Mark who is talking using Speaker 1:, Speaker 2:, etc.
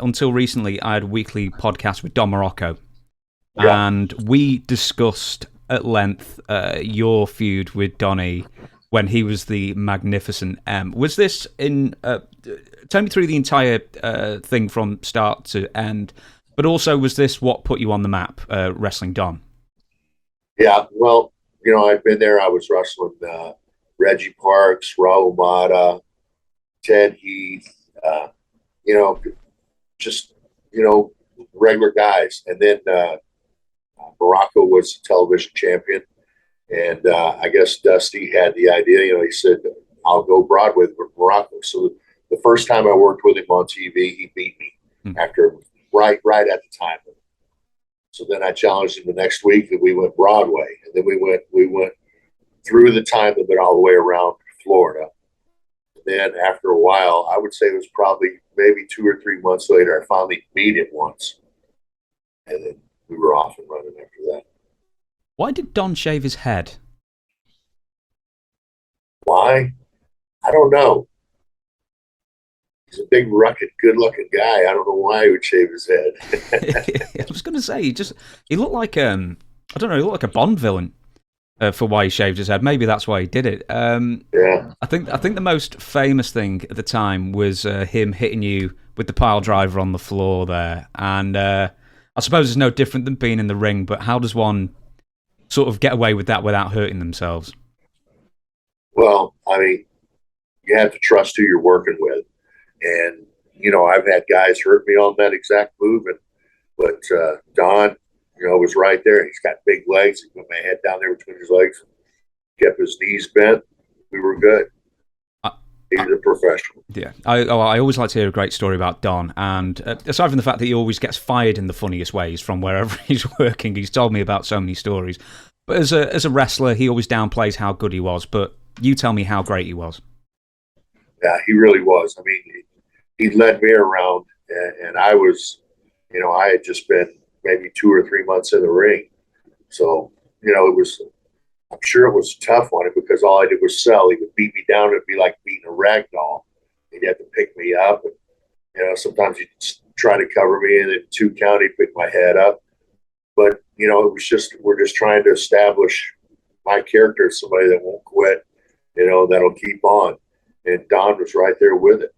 Speaker 1: until recently, I had a weekly podcast with Don Muraco,
Speaker 2: Yeah.
Speaker 1: and we discussed at length your feud with Donnie when he was the Magnificent M. Was this in... tell me through the entire thing from start to end, but also was this what put you on the map, wrestling Don?
Speaker 2: Yeah, well, I've been there. I was wrestling Reggie Parks, Raul Mata, Ted Heath, you know, just, regular guys. And then Muraco was television champion. And I guess Dusty had the idea, he said, I'll go Broadway with Muraco. So the first time I worked with him on TV, he beat me after right at the time. So then I challenged him the next week, and we went Broadway. And then we went through the time limit all the way around Florida. And then after a while, I would say it was probably maybe 2 or 3 months later, I finally beat him once. And then we were off and running after that.
Speaker 1: Why did Don shave his head?
Speaker 2: Why? I don't know. He's a big, rugged, good-looking guy. I don't know why he would shave his head.
Speaker 1: I was going to say, he looked like I don't know, he looked like a Bond villain for why he shaved his head. Maybe that's why he did it.
Speaker 2: Yeah.
Speaker 1: I think the most famous thing at the time was him hitting you with the pile driver on the floor there. And I suppose it's no different than being in the ring, but how does one sort of get away with that without hurting themselves?
Speaker 2: Well, I mean, you have to trust who you're working with. And, I've had guys hurt me on that exact move. But Don, was right there. He's got big legs. He put my head down there between his legs, kept his knees bent. We were good. He's a professional.
Speaker 1: Yeah. I always like to hear a great story about Don. And aside from the fact that he always gets fired in the funniest ways from wherever he's working, he's told me about so many stories. But as a wrestler, he always downplays how good he was. But you tell me how great he was.
Speaker 2: Yeah, he really was. I mean, he led me around, and I was, I had just been maybe 2 or 3 months in the ring. So, I'm sure it was tough on him because all I did was sell. He would beat me down. It'd be like beating a rag doll. He'd have to pick me up. And, sometimes he'd try to cover me, and then 2 count, he'd pick my head up. But, it was we're just trying to establish my character as somebody that won't quit, that'll keep on. And Don was right there with it.